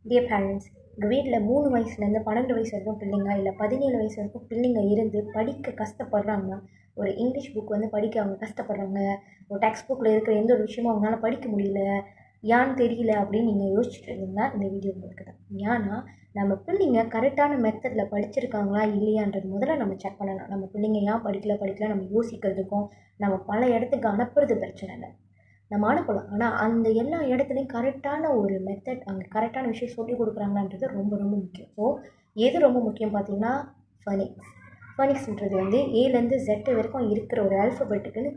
Dear parents, உங்கள் வீட்டில் 3 வயசுலேருந்து 12 வயசு வரைக்கும் பிள்ளைங்க இல்லை 17 வயசு வரைக்கும் பிள்ளைங்க இருந்து படிக்க கஷ்டப்படுறாங்கன்னா, ஒரு இங்கிலீஷ் புக் வந்து படிக்க அவங்க கஷ்டப்படுறாங்க, ஒரு டெக்ஸ்ட் புக்கில் இருக்கிற எந்த ஒரு விஷயமும் அவங்களால படிக்க முடியல, ஏன்னு தெரியல அப்படின்னு நீங்கள் யோசிச்சுட்டு இருந்தீங்கன்னா இந்த வீடியோ உங்களுக்கு தான். ஏன்னா நம்ம பிள்ளைங்க கரெக்டான மெத்தடில் படிச்சிருக்காங்களா இல்லையான்றது முதல்ல நம்ம செக் பண்ணலாம். நம்ம பிள்ளைங்க ஏன் படிக்கல நம்ம யோசிக்கிறதுக்கும் நம்ம பல இடத்துக்கு அனுப்புறது பிரச்சனை இல்லை, நம்ம அனுப்பலாம். ஆனால் அந்த எல்லா இடத்துலையும் கரெக்டான ஒரு மெத்தட், அங்கே கரெக்டான விஷயம் சொல்லிக் கொடுக்குறாங்கன்றது ரொம்ப ரொம்ப முக்கியம். ஸோ எது ரொம்ப முக்கியம் பார்த்தீங்கன்னா ஃபனிக்ஸ். ஃபனிக்ஸ்ன்றது வந்து ஏலேருந்து Z வரைக்கும் இருக்கிற ஒரு ஆல்ஃபபெட்டுக்குன்னு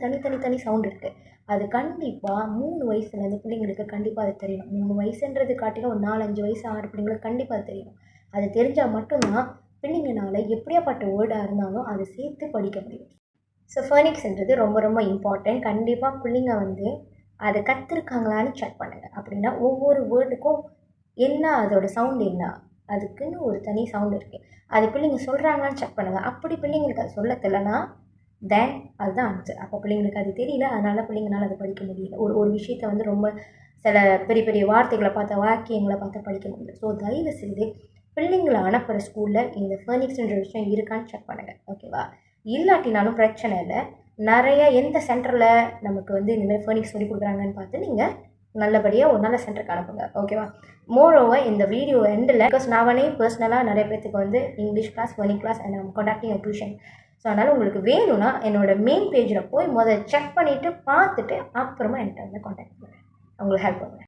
தனி சவுண்ட் இருக்குது. அது கண்டிப்பாக 3 வயசுலேருந்து பிள்ளைங்களுக்கு கண்டிப்பாக அது தெரியணும். 3 வயசுன்றது காட்டிலும் ஒரு 4-5 வயசு 6 பிள்ளைங்களுக்கு கண்டிப்பாக அது தெரியணும். அது தெரிஞ்சால் மட்டும்தான் பிள்ளைங்கனால எப்படியாப்பட்ட வேர்டாக இருந்தாலும் அதை சேர்த்து படிக்க முடியும். ஸோ ஃபனிக்ஸ்ன்றது ரொம்ப ரொம்ப இம்பார்ட்டன்ட். கண்டிப்பாக பிள்ளைங்க வந்து அதை கற்றுருக்காங்களான்னு செக் பண்ணுங்கள். அப்படின்னா ஒவ்வொரு வேர்டுக்கும் என்ன அதோட சவுண்ட் என்ன, அதுக்குன்னு ஒரு தனி சவுண்ட் இருக்குது. அது பிள்ளைங்க சொல்கிறாங்களான்னு செக் பண்ணுங்கள். அப்படி பிள்ளைங்களுக்கு அது சொல்ல தெரியலனா தென் அதுதான் ஆன்சர். அப்போ பிள்ளைங்களுக்கு அது தெரியல, அதனால் பிள்ளைங்களால் அதை படிக்க முடியல. ஒரு விஷயத்தை வந்து ரொம்ப சில பெரிய பெரிய வார்த்தைகளை பார்த்த வாக்கியங்களை பார்த்து படிக்க முடியல. ஸோ தயவு செய்து பிள்ளைங்களை அனுப்புகிற ஸ்கூலில் இந்த ஃபர்னிக்ஸ்ன்ற விஷயம் இருக்கான்னு செக் பண்ணுங்கள். ஓகேவா? இல்லாட்டினாலும் பிரச்சனை இல்லை. நிறைய எந்த சென்டரில் நமக்கு வந்து இந்தமாதிரி ஃபர்னிக்ஸ் சொல்லி கொடுக்குறாங்கன்னு பார்த்து நீங்கள் நல்லபடியாக ஒரு நல்ல சென்டருக்கு அனுப்புங்க. ஓகேவா? மோரோவர் இந்த வீடியோ எண்டில் பிகாஸ் நானே பர்சனலாக நிறைய பேர்த்துக்கு வந்து English class, phonic class and I'm conducting a tuition. So அதனால் உங்களுக்கு வேணும்னா என்னோட மெயின் பேஜில் போய் முதல்ல செக் பண்ணிவிட்டு பார்த்துட்டு அப்புறமா என்கிட்ட வந்து காண்டாக்ட் பண்ணுங்கள். உங்களுக்கு ஹெல்ப் பண்ணுவேன்.